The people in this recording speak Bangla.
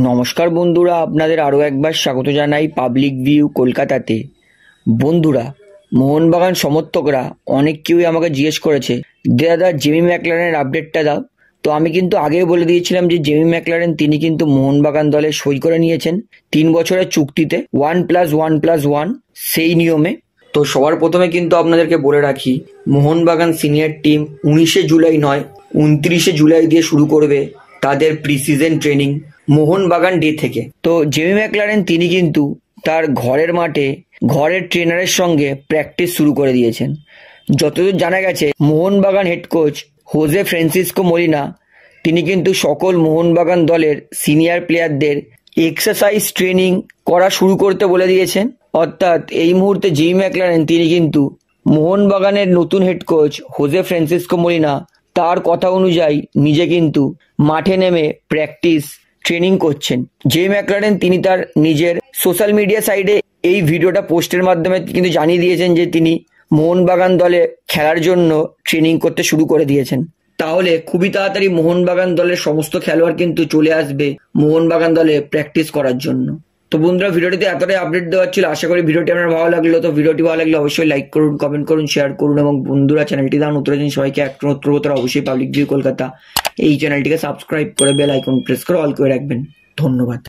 নমস্কার বন্ধুরা, আপনাদের আরও একবার স্বাগত জানাই পাবলিক ভিউ কলকাতাতে। বন্ধুরা, মোহনবাগান সমর্থকরা অনেক কেউই আমাকে জিজ্ঞেস করেছে দাদা জেমি ম্যাকলারেনের আপডেটটা দাও। তো আমি কিন্তু আগেই বলে দিয়েছিলাম যে জেমি ম্যাকলারেন তিনি কিন্তু মোহনবাগান দলে সই করে নিয়েছেন 3 বছরের চুক্তিতে 1+1+1 সেই নিয়মে। তো সবার প্রথমে কিন্তু আপনাদেরকে বলে রাখি, মোহনবাগান সিনিয়র টিম 19শে জুলাই নয় 29শে জুলাই দিয়ে শুরু করবে তাদের pre season training Mohun Bagan day থেকে। তো জেমি ম্যাকলারেন তিনি কিন্তু তার ঘরের মাঠে ঘরের ট্রেনারের সঙ্গে প্র্যাকটিস শুরু করে দিয়েছেন। যতদূর জানা গেছে, Mohun Bagan head coach Jose Francisco Molina তিনি কিন্তু সকল মোহনবাগান দলের সিনিয়র প্লেয়ারদের এক্সারসাইজ ট্রেনিং করা শুরু করতে বলে দিয়েছেন। অর্থাৎ এই মুহূর্তে জেমি ম্যাকলারেন তিনি কিন্তু মোহনবাগানের নতুন head coach Jose Francisco Molina তার কথা অনুযায়ী নিজে কিন্তু মাঠে নেমে প্র্যাকটিস ট্রেনিং করছেন। জেমি ম্যাকলারেন তিনি তার নিজের সোশ্যাল মিডিয়া সাইটে এই ভিডিওটা পোস্টের মাধ্যমে কিন্তু জানিয়ে দিয়েছেন যে তিনি মোহনবাগান দলে খেলার জন্য ট্রেনিং করতে শুরু করে দিয়েছেন। তাহলে খুবই তাড়াতাড়ি মোহনবাগান দলের সমস্ত খেলোয়াড় কিন্তু চলে আসবে মোহনবাগান দলে প্র্যাকটিস করার জন্য। তো বন্ধুরা, ভিডিওটিতে এতটাই আপডেট দেওয়া ছিল। আশা করি ভিডিওটি আপনার ভালো লাগলো। তো ভিডিওটি ভালো লাগলে অবশ্যই লাইক করুন, কমেন্ট করুন, শেয়ার করুন এবং বন্ধুরা চ্যানেলটি দাও নতুন সবাইকে অনুরোধ করবো তারা অবশ্যই পাবলিক ভিউ কলকাতা এই চ্যানেলটিকে সাবস্ক্রাইব করে বেল আইকন প্রেস করে অল করে রাখবেন। ধন্যবাদ।